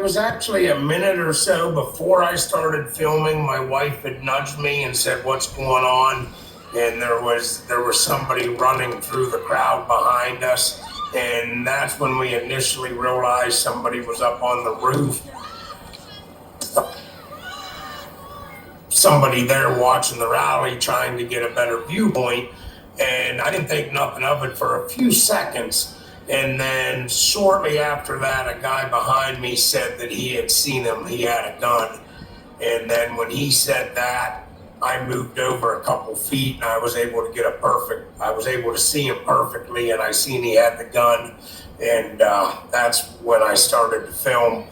was actually a minute or so before I started filming. My wife had nudged me and said, "What's going on?" And there was somebody running through the crowd behind us. And that's when we initially realized somebody was up on the roof. Somebody there watching the rally, trying to get a better viewpoint. And I didn't think nothing of it for a few seconds. And then shortly after that, a guy behind me said that he had seen him, he had a gun. And then when he said that, I moved over a couple feet and I was able to see him perfectly, and I seen he had the gun. And that's when I started to film.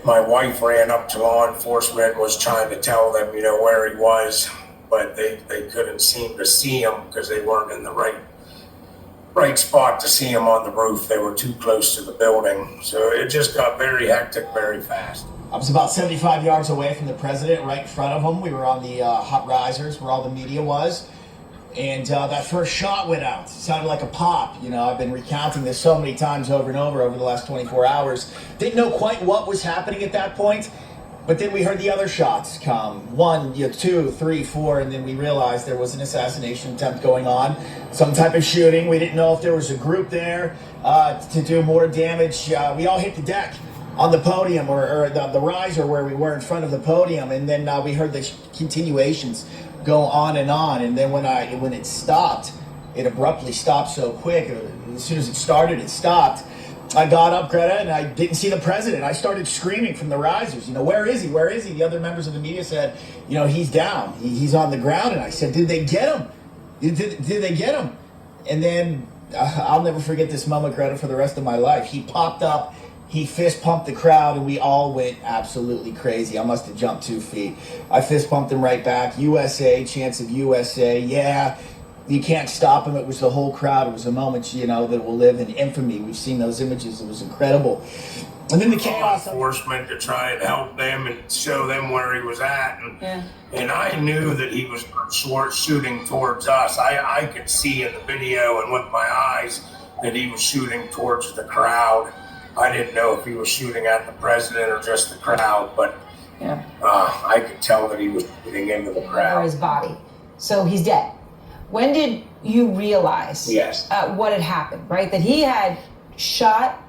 My wife ran up to law enforcement, was trying to tell them, where he was, but they couldn't seem to see him because they weren't in the right spot to see him on the roof. They were too close to the building. So it just got very hectic very fast. I was about 75 yards away from the president, right in front of him. We were on the hot risers where all the media was. And that first shot went out. It sounded like a pop. I've been recounting this so many times over and over the last 24 hours. Didn't know quite what was happening at that point. But then we heard the other shots come. 1, 2, 3, 4, and then we realized there was an assassination attempt going on. Some type of shooting. We didn't know if there was a group there to do more damage. We all hit the deck on the podium or the riser where we were in front of the podium. And then we heard the continuations go on. And then when it stopped, it abruptly stopped so quick. As soon as it started, it stopped. I got up, Greta, and I didn't see the president. I started screaming from the risers, where is he? Where is he? The other members of the media said, he's down. He's on the ground. And I said, did they get him? Did they get him? And then I'll never forget this moment, Greta, for the rest of my life. He popped up. He fist pumped the crowd, and we all went absolutely crazy. I must have jumped 2 feet. I fist pumped him right back. USA, chants of USA. Yeah. You can't stop him. It was the whole crowd. It was a moment, that will live in infamy. We've seen those images. It was incredible. And then the chaos. Enforcement to try and help them and show them where he was at. And I knew that he was shooting towards us. I could see in the video and with my eyes that he was shooting towards the crowd. I didn't know if he was shooting at the president or just the crowd, but I could tell that he was shooting into the crowd. Or his body. So he's dead. When did you realize what had happened, right? That he had shot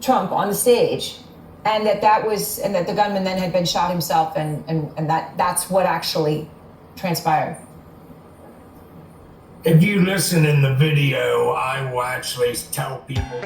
Trump on the stage, and that the gunman then had been shot himself, and that's what actually transpired? If you listen in the video, I will actually tell people